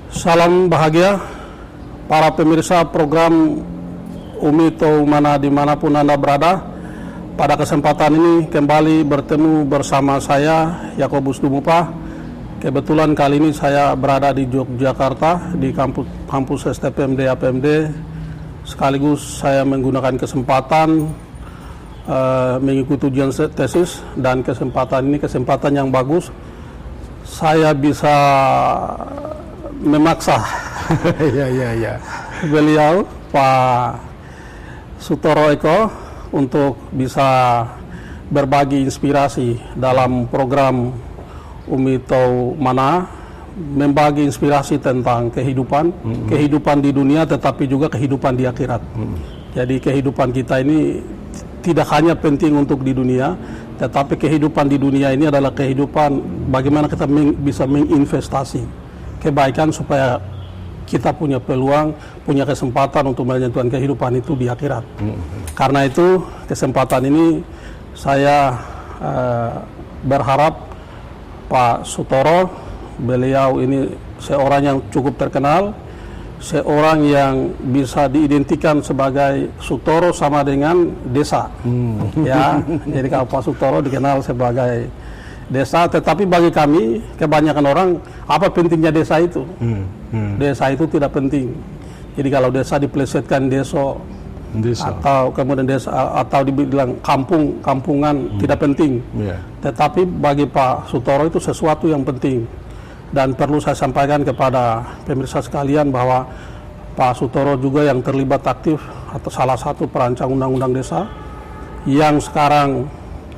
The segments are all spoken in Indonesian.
Salam bahagia para pemirsa program Umi Tau Mana dimanapun Anda berada. Pada kesempatan ini kembali bertemu bersama saya Yakobus Dumupa. Kebetulan kali ini saya berada di Yogyakarta di kampus STPMD APMD. Sekaligus saya menggunakan kesempatan mengikuti ujian tesis, dan kesempatan ini kesempatan yang bagus. Saya bisa memaksa beliau Pak Sutoro Eko untuk bisa berbagi inspirasi dalam program Umi Tau Mana, membagi inspirasi tentang kehidupan di dunia tetapi juga kehidupan di akhirat. Jadi kehidupan kita ini tidak hanya penting untuk di dunia, tetapi kehidupan di dunia ini adalah kehidupan bagaimana kita bisa menginvestasi kebaikan supaya kita punya peluang, punya kesempatan untuk menentukan kehidupan itu di akhirat. Karena itu kesempatan ini saya berharap Pak Sutoro, beliau ini seorang yang cukup terkenal, seorang yang bisa diidentikan sebagai Sutoro sama dengan desa. Ya, jadi kalau Pak Sutoro dikenal sebagai desa, tetapi bagi kami kebanyakan orang, apa pentingnya desa itu? Desa itu tidak penting. Jadi kalau desa diplesetkan desa. Atau kemudian desa atau dibilang kampungan tidak penting. Tetapi bagi Pak Sutoro itu sesuatu yang penting. Dan perlu saya sampaikan kepada pemirsa sekalian bahwa Pak Sutoro juga yang terlibat aktif atau salah satu perancang undang-undang desa yang sekarang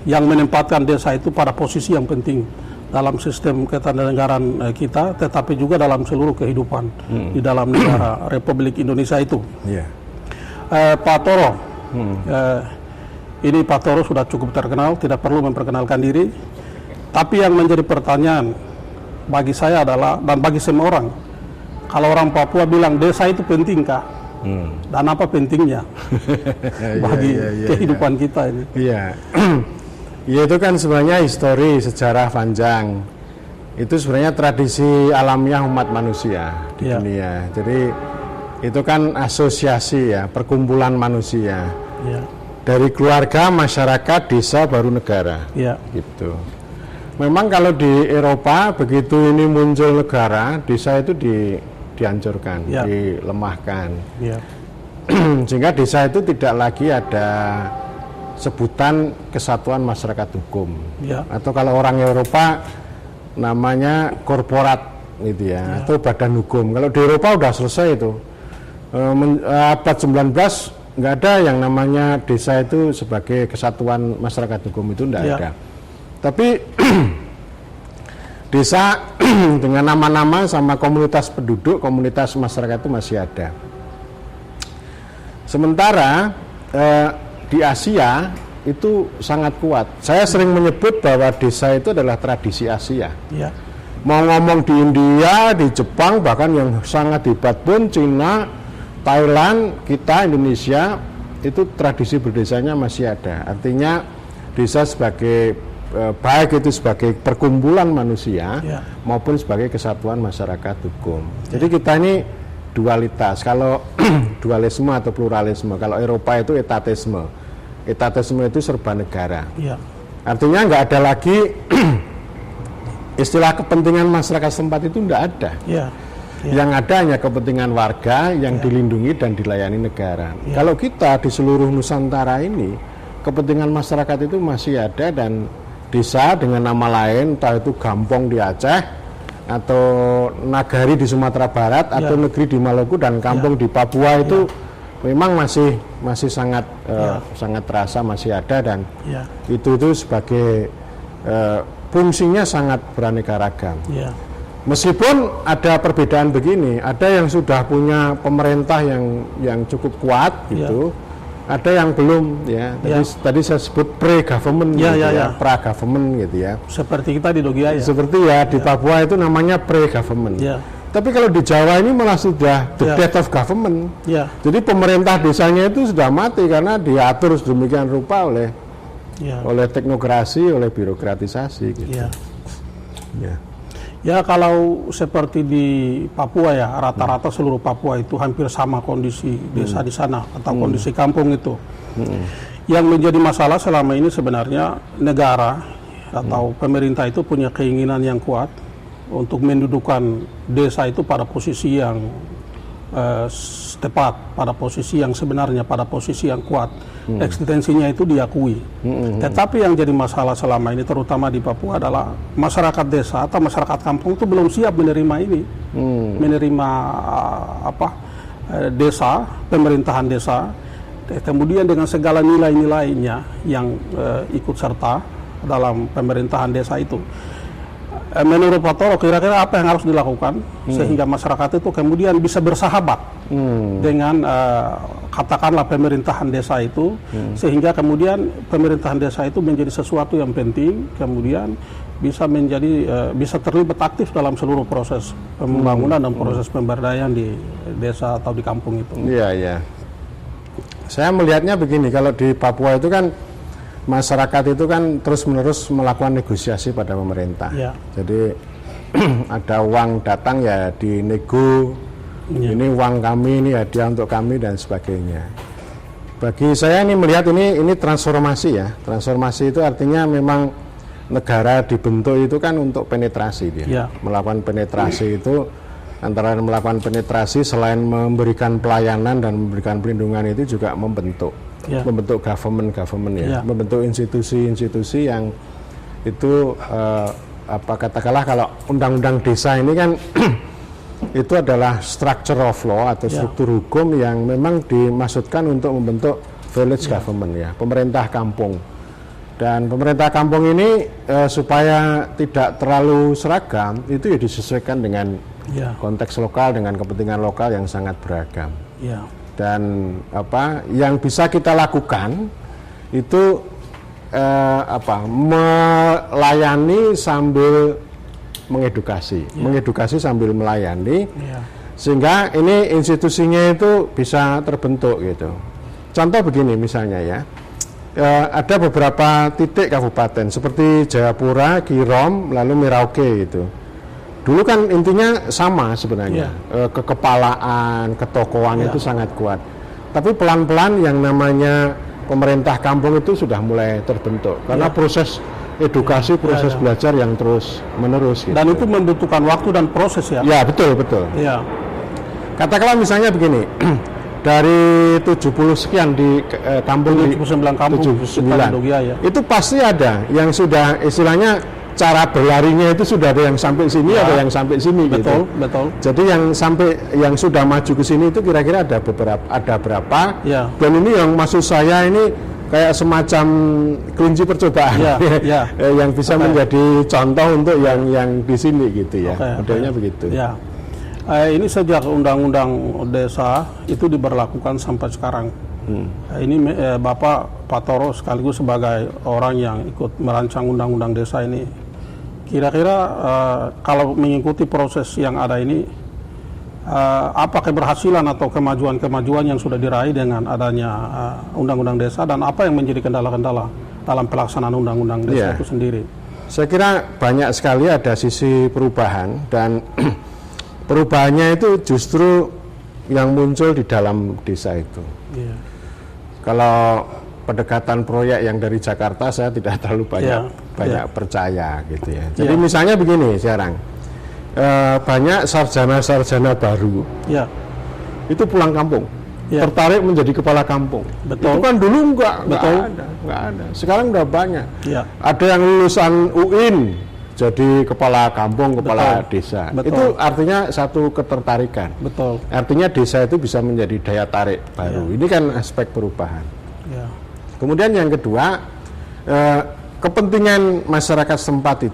yang menempatkan desa itu pada posisi yang penting dalam sistem ketatanegaraan kita, tetapi juga dalam seluruh kehidupan di dalam negara Republik Indonesia itu. Pak Toro, ini Pak Toro sudah cukup terkenal, tidak perlu memperkenalkan diri. Tapi yang menjadi pertanyaan bagi saya adalah, dan bagi semua orang, kalau orang Papua bilang desa itu penting kah? Dan apa pentingnya bagi kehidupan kita ini? Ya itu kan sebenarnya histori, sejarah panjang. Itu sebenarnya tradisi alamiah umat manusia di dunia. Jadi itu kan asosiasi ya, perkumpulan manusia. Dari keluarga, masyarakat, desa, baru negara. Gitu. Memang kalau di Eropa begitu ini muncul negara, desa itu dihancurkan, dilemahkan. Sehingga desa itu tidak lagi ada sebutan kesatuan masyarakat hukum, atau kalau orang Eropa namanya korporat gitu ya, atau badan hukum. Kalau di Eropa udah selesai itu, abad 19 nggak ada yang namanya desa itu sebagai kesatuan masyarakat hukum, itu nggak ada. Tapi desa dengan nama-nama sama komunitas penduduk, komunitas masyarakat itu masih ada. Sementara di Asia itu sangat kuat. Saya sering menyebut bahwa desa itu adalah tradisi Asia. Mau ngomong di India, di Jepang, bahkan yang sangat hebat pun Cina, Thailand, kita Indonesia itu tradisi berdesanya masih ada. Artinya desa sebagai baik itu sebagai perkumpulan manusia maupun sebagai kesatuan masyarakat hukum. Jadi kita ini dualitas. Kalau dualisme atau pluralisme, kalau Eropa itu etatisme. Etatisme itu serba negara. Artinya nggak ada lagi istilah kepentingan masyarakat setempat, itu nggak ada. Yang ada hanya kepentingan warga yang dilindungi dan dilayani negara. Kalau kita di seluruh Nusantara ini, kepentingan masyarakat itu masih ada, dan desa dengan nama lain, entah itu Gampong di Aceh, atau Nagari di Sumatera Barat, atau negeri di Maluku, dan kampung di Papua itu memang masih sangat sangat terasa masih ada, dan itu sebagai fungsinya sangat beraneka ragam. Meskipun ada perbedaan begini, ada yang sudah punya pemerintah yang cukup kuat gitu, ada yang belum ya. Tadi saya sebut pre-government, pra-government gitu ya. Seperti kita di Dogia ya. Seperti di Papua itu namanya pre-government. Tapi kalau di Jawa ini malah sudah the death of government. Jadi pemerintah desanya itu sudah mati karena diatur sedemikian rupa oleh oleh teknokrasi, oleh birokratisasi gitu. Ya, kalau seperti di Papua ya, rata-rata seluruh Papua itu hampir sama kondisi desa di sana atau kondisi kampung itu. Yang menjadi masalah selama ini sebenarnya negara atau pemerintah itu punya keinginan yang kuat untuk mendudukan desa itu pada posisi yang tepat, pada posisi yang sebenarnya, pada posisi yang kuat. Eksistensinya itu diakui. Tetapi yang jadi masalah selama ini terutama di Papua adalah masyarakat desa atau masyarakat kampung itu belum siap menerima ini. Menerima desa, pemerintahan desa, kemudian dengan segala nilai-nilainya yang ikut serta dalam pemerintahan desa itu. Menurut Pak Toro, kira-kira apa yang harus dilakukan sehingga masyarakat itu kemudian bisa bersahabat dengan katakanlah pemerintahan desa itu, sehingga kemudian pemerintahan desa itu menjadi sesuatu yang penting, kemudian bisa menjadi bisa terlibat aktif dalam seluruh proses pembangunan dan proses pemberdayaan di desa atau di kampung itu. Iya, iya. Saya melihatnya begini, kalau di Papua itu kan masyarakat itu kan terus-menerus melakukan negosiasi pada pemerintah. Ya. Jadi ada uang datang ya dinego, ini uang kami, ini hadiah untuk kami dan sebagainya. Bagi saya ini melihat ini transformasi ya. Transformasi itu artinya memang negara dibentuk itu kan untuk penetrasi dia. Ya. Melakukan penetrasi itu antara melakukan penetrasi selain memberikan pelayanan dan memberikan perlindungan itu juga membentuk. Ya. Membentuk government ya, membentuk institusi-institusi yang itu katakanlah kalau undang-undang desa ini kan itu adalah structure of law atau struktur hukum yang memang dimaksudkan untuk membentuk village government ya, pemerintah kampung. Dan pemerintah kampung ini supaya tidak terlalu seragam itu ya disesuaikan dengan konteks lokal, dengan kepentingan lokal yang sangat beragam. Ya. Dan yang bisa kita lakukan itu melayani sambil mengedukasi, mengedukasi sambil melayani, sehingga ini institusinya itu bisa terbentuk gitu. Contoh begini misalnya ya, ada beberapa titik kabupaten seperti Jayapura, Girom, lalu Merauke gitu. Dulu kan intinya sama sebenarnya, kekepalaan, ketokohan itu sangat kuat. Tapi pelan-pelan yang namanya pemerintah kampung itu sudah mulai terbentuk karena proses edukasi, proses belajar yang terus menerus. Gitu. Dan itu membutuhkan waktu dan proses ya. Ya betul. Ya. Katakanlah misalnya begini, dari 70 sekian di kampung 79 kampung 79 itu pasti ada yang sudah istilahnya cara berlarinya itu sudah ada yang sampai sini, ada yang sampai sini. Betul. Jadi yang sudah maju ke sini itu kira-kira ada berapa? Ya. Dan ini yang maksud saya ini kayak semacam kelinci percobaan yang bisa menjadi contoh untuk yang di sini gitu ya. Modelnya begitu. Ya. Ini sejak undang-undang desa itu diberlakukan sampai sekarang. Ini Bapak Pak Toro sekaligus sebagai orang yang ikut merancang undang-undang desa ini, kira-kira kalau mengikuti proses yang ada ini, apa keberhasilan atau kemajuan-kemajuan yang sudah diraih dengan adanya undang-undang desa, dan apa yang menjadi kendala-kendala dalam pelaksanaan undang-undang desa itu sendiri? Saya kira banyak sekali ada sisi perubahan, dan perubahannya itu justru yang muncul di dalam desa itu. Kalau pendekatan proyek yang dari Jakarta saya tidak terlalu banyak percaya gitu ya. Jadi misalnya begini sekarang, banyak sarjana-sarjana baru itu pulang kampung, tertarik menjadi kepala kampung. Betul. Itu kan dulu nggak ada. Sekarang udah banyak. Ada yang lulusan UIN jadi kepala kampung, kepala desa. Itu artinya satu ketertarikan. Betul. Artinya desa itu bisa menjadi daya tarik baru. Ini kan aspek perubahan. Kemudian yang kedua, kepentingan masyarakat setempat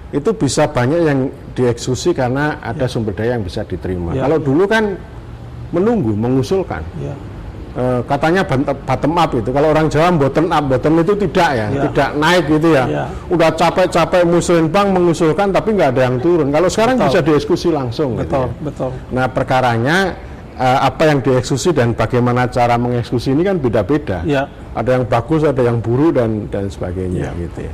itu bisa banyak yang dieksekusi karena ada sumber daya yang bisa diterima. Kalau dulu kan menunggu, mengusulkan. Katanya bottom up itu, kalau orang Jawa bottom up, bottom itu tidak tidak naik gitu ya. Udah capek-capek musuhin bank mengusulkan tapi nggak ada yang turun. Kalau sekarang bisa dieksekusi langsung. Betul. Nah perkaranya apa yang dieksekusi dan bagaimana cara mengeksekusi ini kan beda-beda. Ada yang bagus, ada yang buruk dan sebagainya gitu ya.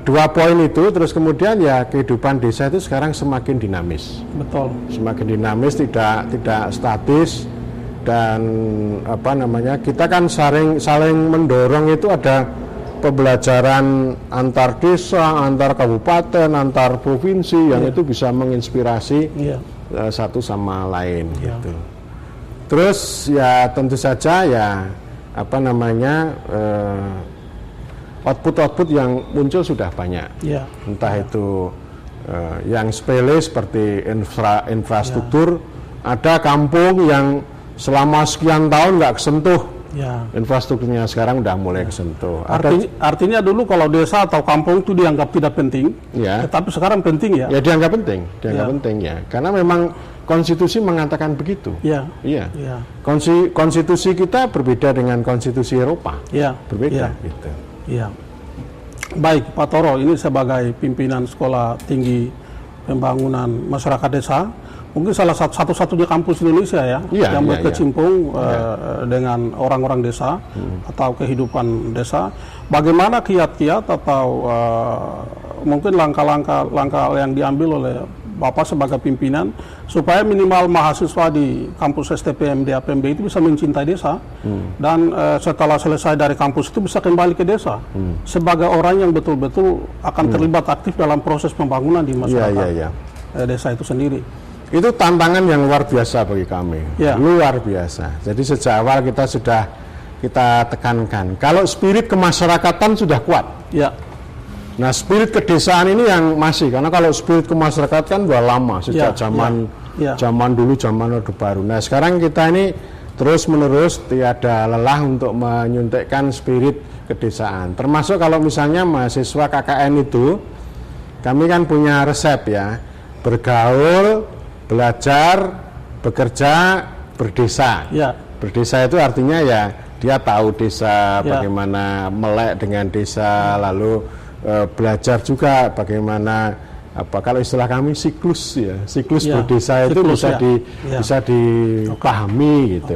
Dua poin itu, terus kemudian ya kehidupan desa itu sekarang semakin dinamis. Betul. Semakin dinamis, tidak statis, dan apa namanya, kita kan saling mendorong. Itu ada pembelajaran antar desa, antar kabupaten, antar provinsi yang itu bisa menginspirasi satu sama lain gitu. Terus ya tentu saja ya apa namanya, output yang muncul sudah banyak, entah itu yang sepele seperti infrastruktur. Ada kampung yang selama sekian tahun nggak kesentuh, infrastrukturnya sekarang udah mulai kesentuh. Artinya dulu kalau desa atau kampung itu dianggap tidak penting, tetapi sekarang penting ya. Ya dianggap penting, penting ya, karena memang konstitusi mengatakan begitu. Konstitusi kita berbeda dengan konstitusi Eropa, berbeda gitu. Iya. Baik, Pak Toro, ini sebagai pimpinan Sekolah Tinggi Pembangunan Masyarakat Desa, mungkin salah satu-satunya kampus Indonesia yang berkecimpung dengan orang-orang desa atau kehidupan desa. Bagaimana kiat-kiat atau mungkin langkah-langkah yang diambil oleh Bapak sebagai pimpinan supaya minimal mahasiswa di kampus STPM DAPMB itu bisa mencintai desa dan setelah selesai dari kampus itu bisa kembali ke desa sebagai orang yang betul-betul akan terlibat aktif dalam proses pembangunan di masyarakat desa itu sendiri. Itu tantangan yang luar biasa bagi kami, luar biasa. Jadi sejak awal kita tekankan kalau spirit kemasyarakatan sudah kuat. Nah, spirit kedesaan ini yang masih, karena kalau spirit kemasyarakatan kan udah lama sejak zaman dulu, zaman Orde Baru. Nah, sekarang kita ini terus-menerus tiada lelah untuk menyuntikkan spirit kedesaan. Termasuk kalau misalnya mahasiswa KKN itu, kami kan punya resep ya, bergaul, belajar, bekerja, berdesa. Berdesa itu artinya ya dia tahu desa, bagaimana melek dengan desa, lalu belajar juga bagaimana kalau istilah kami siklus berdesa itu bisa dipahami gitu.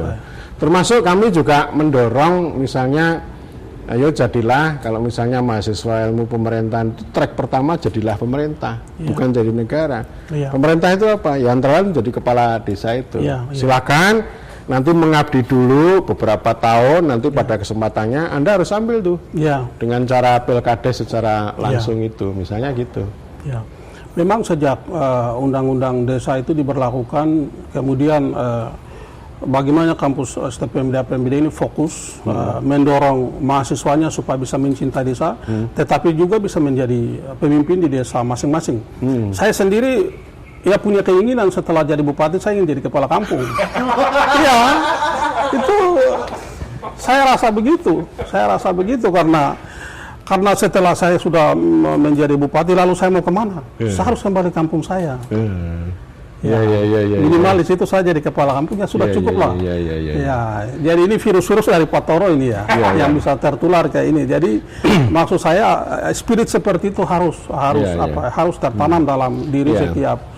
Termasuk kami juga mendorong misalnya, ayo jadilah, kalau misalnya mahasiswa ilmu pemerintahan itu track pertama jadilah pemerintah, bukan jadi negara. Pemerintah itu apa? Ya antara lain jadi kepala desa itu. Silakan nanti mengabdi dulu beberapa tahun, nanti pada kesempatannya Anda harus ambil tuh dengan cara pilkades secara langsung itu, misalnya gitu. Memang sejak undang-undang desa itu diberlakukan, kemudian bagaimana kampus STPM DAPMB ini fokus mendorong mahasiswanya supaya bisa mencintai desa, tetapi juga bisa menjadi pemimpin di desa masing-masing. Saya sendiri punya keinginan setelah jadi bupati saya ingin jadi kepala kampung. Itu saya rasa begitu karena setelah saya sudah menjadi bupati lalu saya mau kemana? Saya harus kembali kampung saya. Minimal di situ saya jadi kepala kampungnya sudah cukup lah. Jadi ini virus-virus dari Pak Toro ini yang bisa tertular kayak ini. Jadi maksud saya spirit seperti itu harus tertanam dalam diri setiap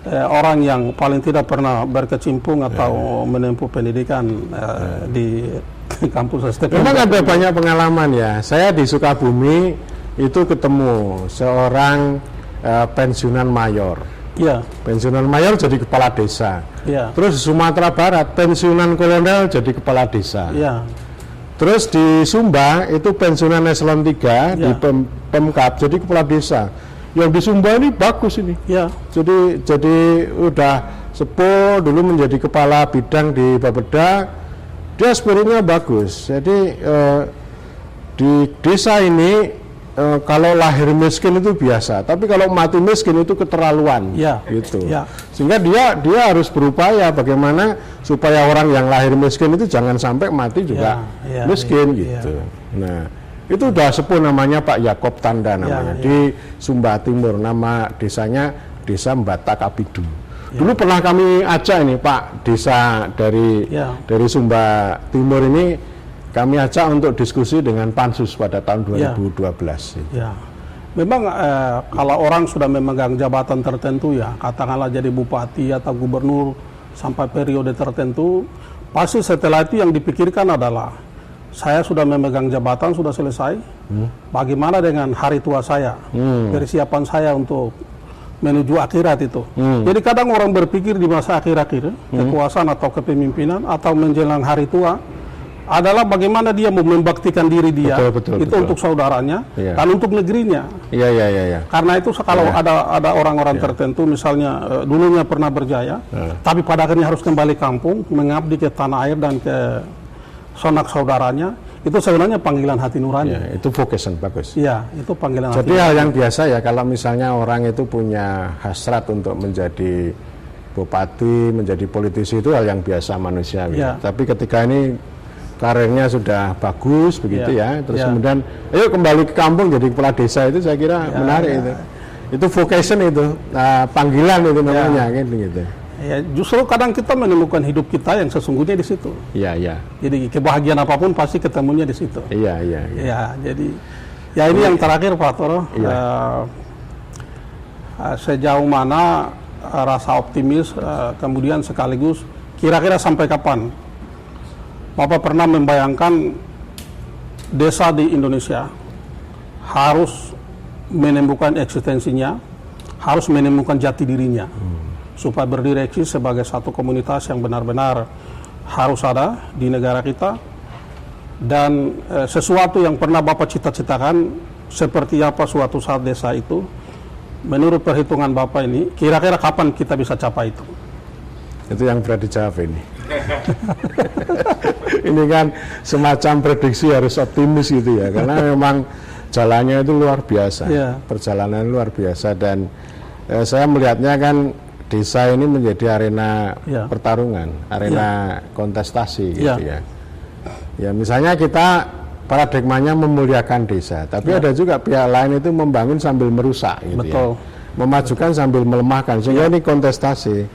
orang yang paling tidak pernah berkecimpung atau menempuh pendidikan di kampus STPM. Memang ada banyak pengalaman ya. Saya di Sukabumi itu ketemu seorang pensiunan mayor. Pensiunan mayor jadi kepala desa. Terus di Sumatera Barat pensiunan kolonel jadi kepala desa. Terus di Sumba itu pensiunan eselon 3 di Pemkab jadi kepala desa. Yang di Sumba ini bagus ini. Jadi udah sepuh, dulu menjadi kepala bidang di Bapeda. Dia spiritnya bagus. Jadi di desa ini kalau lahir miskin itu biasa, tapi kalau mati miskin itu keterlaluan, gitu. Sehingga dia harus berupaya bagaimana supaya orang yang lahir miskin itu jangan sampai mati juga miskin, gitu. Nah, itu udah sepuh, namanya Pak Yakob Tanda namanya, di Sumba Timur, nama desanya Desa Mbata Kapidu. Dulu pernah kami ajak ini Pak desa dari Sumba Timur ini, kami ajak untuk diskusi dengan Pansus pada tahun 2012. Memang kalau orang sudah memegang jabatan tertentu katakanlah jadi bupati atau gubernur sampai periode tertentu, pasti setelah itu yang dipikirkan adalah saya sudah memegang jabatan, sudah selesai. Bagaimana dengan hari tua saya? Persiapan saya untuk menuju akhirat itu. Jadi kadang orang berpikir di masa akhir-akhir, kekuasaan atau kepemimpinan atau menjelang hari tua adalah bagaimana dia mau membaktikan diri dia, itu untuk saudaranya dan untuk negerinya. Karena itu kalau ada orang-orang tertentu, misalnya dulunya pernah berjaya, tapi pada akhirnya harus kembali kampung, mengabdi ke tanah air dan ke sanak saudaranya, itu sebenarnya panggilan hati nurani. Itu vocation bagus. Iya, itu panggilan hati. Jadi hal yang biasa ya, kalau misalnya orang itu punya hasrat untuk menjadi bupati, menjadi politisi, itu hal yang biasa manusia. Tapi ketika ini karirnya sudah bagus begitu terus kemudian ayo kembali ke kampung jadi kepala desa, itu saya kira menarik. Itu vocation, itu panggilan itu namanya gitu. Ya, justru kadang kita menemukan hidup kita yang sesungguhnya di situ. Jadi kebahagiaan apapun pasti ketemunya di situ. Ya, jadi ini yang terakhir Pak Toro. Sejauh mana rasa optimis, kemudian sekaligus kira-kira sampai kapan Bapak pernah membayangkan desa di Indonesia harus menemukan eksistensinya, harus menemukan jati dirinya, supaya berdiri eksis sebagai satu komunitas yang benar-benar harus ada di negara kita, dan sesuatu yang pernah Bapak cita-citakan seperti apa suatu saat desa itu, menurut perhitungan Bapak ini, kira-kira kapan kita bisa capai itu? Itu yang berat dijawab ini. Ini kan semacam prediksi harus optimis gitu ya, karena memang jalannya itu luar biasa, perjalanan luar biasa, dan saya melihatnya kan desa ini menjadi arena pertarungan, arena kontestasi gitu ya. Ya misalnya kita paradigmanya memuliakan desa, tapi ada juga pihak lain itu membangun sambil merusak gitu ya. Memajukan sambil melemahkan, sehingga ini kontestasi.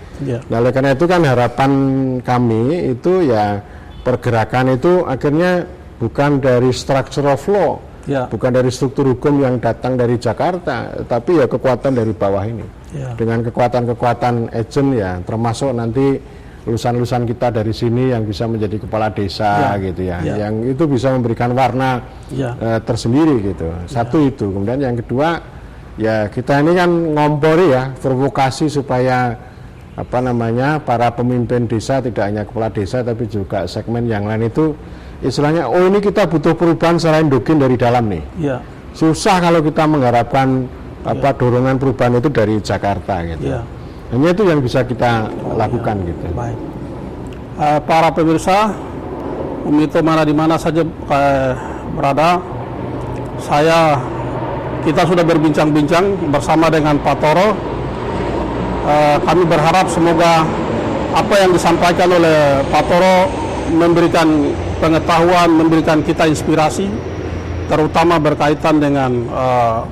Nah, oleh karena itu kan harapan kami itu ya pergerakan itu akhirnya bukan dari structure of law, bukan dari struktur hukum yang datang dari Jakarta, tapi ya kekuatan dari bawah ini. Dengan kekuatan-kekuatan agent ya, termasuk nanti lulusan-lulusan kita dari sini yang bisa menjadi kepala desa gitu ya, yang itu bisa memberikan warna tersendiri gitu. Satu itu, kemudian yang kedua ya kita ini kan ngompori ya, provokasi supaya para pemimpin desa, tidak hanya kepala desa tapi juga segmen yang lain itu istilahnya, oh ini kita butuh perubahan secara endogen dari dalam nih. Susah kalau kita mengharapkan dorongan perubahan itu dari Jakarta gitu. Hanya itu yang bisa kita lakukan gitu. Baik. Para pemirsa, Umito mana di mana saja berada, kita sudah berbincang-bincang bersama dengan Pak Toro. Kami berharap semoga apa yang disampaikan oleh Pak Toro memberikan pengetahuan, memberikan kita inspirasi, terutama berkaitan dengan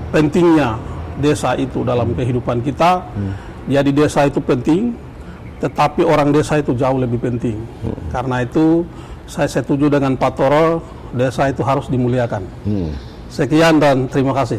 pentingnya desa itu dalam kehidupan kita. Jadi desa itu penting, tetapi orang desa itu jauh lebih penting. Karena itu saya setuju dengan Pak Toro, desa itu harus dimuliakan. Sekian dan terima kasih.